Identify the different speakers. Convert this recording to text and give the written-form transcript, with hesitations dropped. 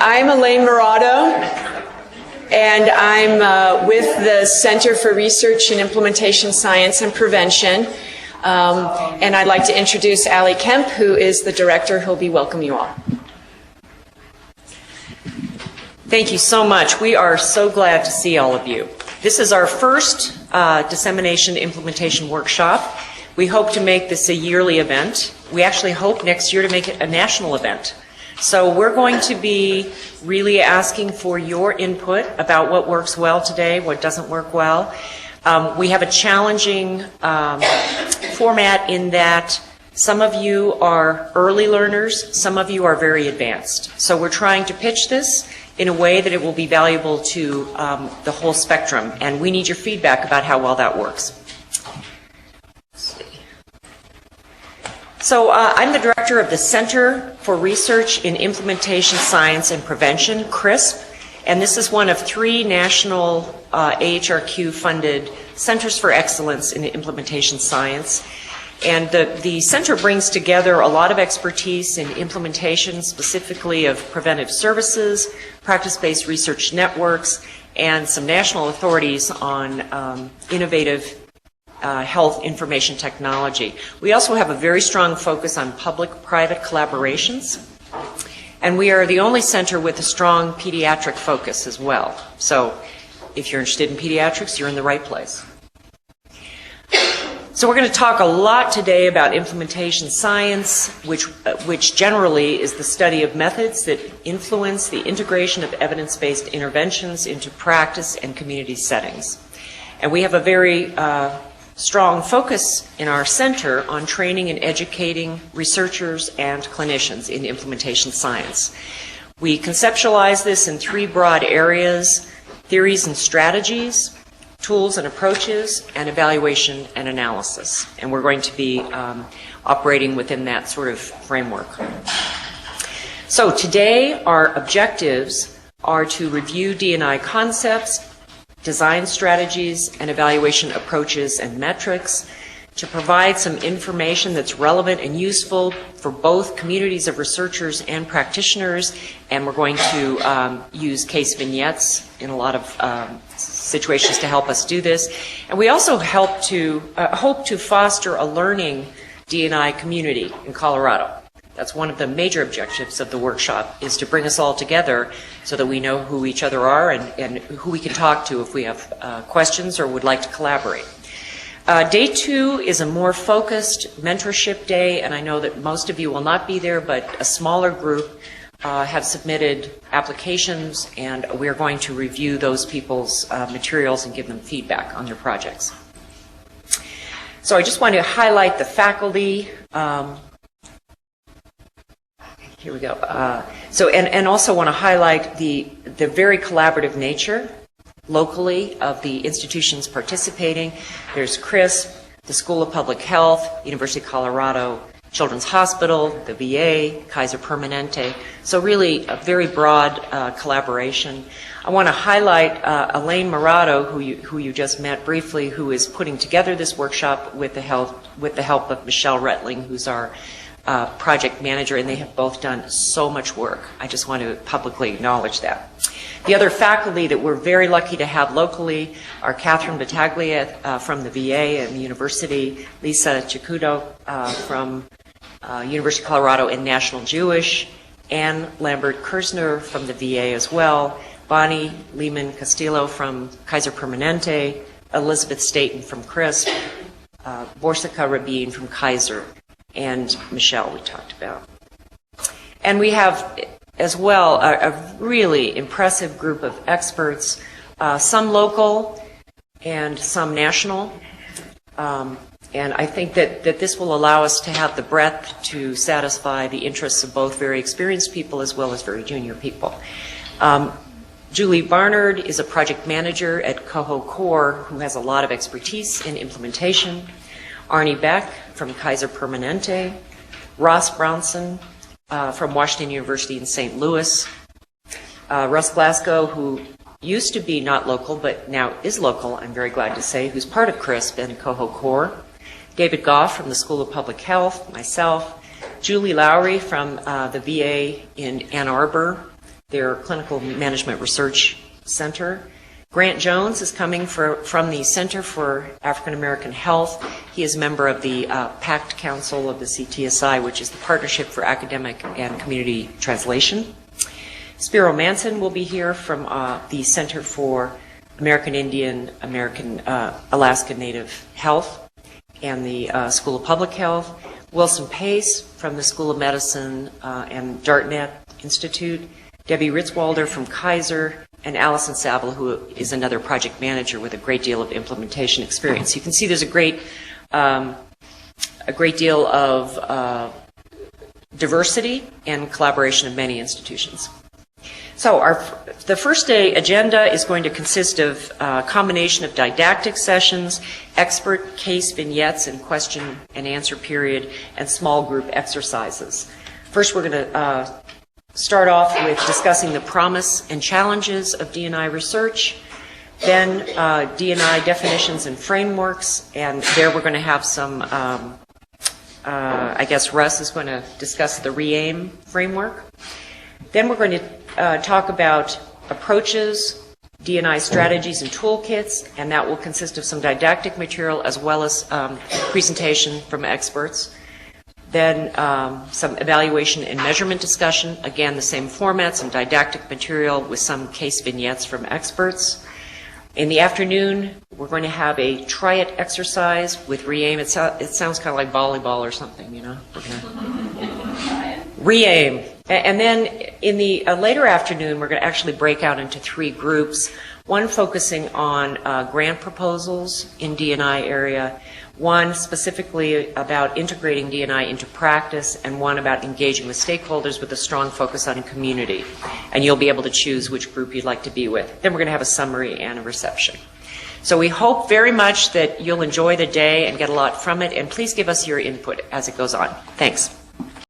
Speaker 1: I'm Elaine Murado, and I'm with the Center for Research in Implementation Science and Prevention. And I'd like to introduce Allie Kemp, who is the director, who'll be welcoming you all.
Speaker 2: Thank you so much. We are so glad to see all of you. This is our first Dissemination Implementation Workshop. We hope to make this a yearly event. We actually hope next year to make it a national event. So we're going to be really asking for your input about what works well today, what doesn't work well. We have a challenging format in that some of you are early learners, some of you are very advanced. So we're trying to pitch this in a way that it will be valuable to the whole spectrum, and we need your feedback about how well that works. So I'm the director of the Center for Research in Implementation Science and Prevention, CRISP, and this is one of 3 national AHRQ-funded Centers for Excellence in Implementation Science. And the center brings together a lot of expertise in implementation, specifically of preventive services, practice-based research networks, and some national authorities on innovative health information technology. We also have a very strong focus on public-private collaborations, and we are the only center with a strong pediatric focus as well. So if you're interested in pediatrics, you're in the right place. So we're going to talk a lot today about implementation science, which generally is the study of methods that influence the integration of evidence-based interventions into practice and community settings. And we have a very strong focus in our center on training and educating researchers and clinicians in implementation science. We conceptualize this in 3 broad areas: theories and strategies, tools and approaches, and evaluation and analysis. And we're going to be operating within that sort of framework. So today our objectives are to review D&I concepts, design strategies and evaluation approaches and metrics, to provide some information that's relevant and useful for both communities of researchers and practitioners, and we're going to use case vignettes in a lot of situations to help us do this. And we also hope to foster a learning D&I community in Colorado. That's one of the major objectives of the workshop, is to bring us all together so that we know who each other are and who we can talk to if we have questions or would like to collaborate. Day 2 is a more focused mentorship day, and I know that most of you will not be there, but a smaller group have submitted applications, and we're going to review those people's materials and give them feedback on their projects. So I just want to highlight the faculty. Here we go. And also want to highlight the very collaborative nature locally of the institutions participating. There's CRISP, the School of Public Health, University of Colorado, Children's Hospital, the VA, Kaiser Permanente. So really a very broad collaboration. I want to highlight Elaine Murado, who you just met briefly, who is putting together this workshop with the help of Michelle Rettling, who's our project manager, and they have both done so much work. I just want to publicly acknowledge that. The other faculty that we're very lucky to have locally are Catherine Battaglia from the VA and the university, Lisa Chicudo from University of Colorado and National Jewish, Ann Lambert-Kersner from the VA as well, Bonnie Lehman-Castillo from Kaiser Permanente, Elizabeth Staten from CRISP, Borsika Rabin from Kaiser, and Michelle we talked about. And we have as well a really impressive group of experts, some local and some national. And I think that this will allow us to have the breadth to satisfy the interests of both very experienced people as well as very junior people. Julie Barnard is a project manager at Coho Core who has a lot of expertise in implementation. Arnie Beck from Kaiser Permanente, Ross Brownson from Washington University in St. Louis, Russ Glasgow, who used to be not local but now is local, I'm very glad to say, who's part of CRISP and Coho Core, David Goff from the School of Public Health, myself, Julie Lowry from the VA in Ann Arbor, their Clinical Management Research Center. Grant Jones is coming from the Center for African American Health. He is a member of the PACT Council of the CTSI, which is the Partnership for Academic and Community Translation. Spiro Manson will be here from the Center for American Indian, Alaska Native Health and the School of Public Health. Wilson Pace from the School of Medicine and Dartmouth Institute. Debbie Ritzwalder from Kaiser, and Allison Saville, who is another project manager with a great deal of implementation experience. You can see there's a great deal of diversity and collaboration of many institutions. So the first day agenda is going to consist of a combination of didactic sessions, expert case vignettes and question and answer period, and small group exercises. First, we're going to start off with discussing the promise and challenges of D&I research, then D&I definitions and frameworks, and there we're going to have some, I guess Russ is going to discuss the REAIM framework. Then we're going to talk about approaches, D&I strategies and toolkits, and that will consist of some didactic material as well as presentation from experts. Then some evaluation and measurement discussion, again the same format, some didactic material with some case vignettes from experts. In the afternoon, we're going to have a try-it exercise with REAIM. It sounds kind of like volleyball or something, you know? REAIM. And then in the later afternoon, we're going to actually break out into 3 groups, one focusing on grant proposals in D&I area, one specifically about integrating D&I into practice, and one about engaging with stakeholders with a strong focus on community. And you'll be able to choose which group you'd like to be with. Then we're going to have a summary and a reception. So we hope very much that you'll enjoy the day and get a lot from it, and please give us your input as it goes on. Thanks.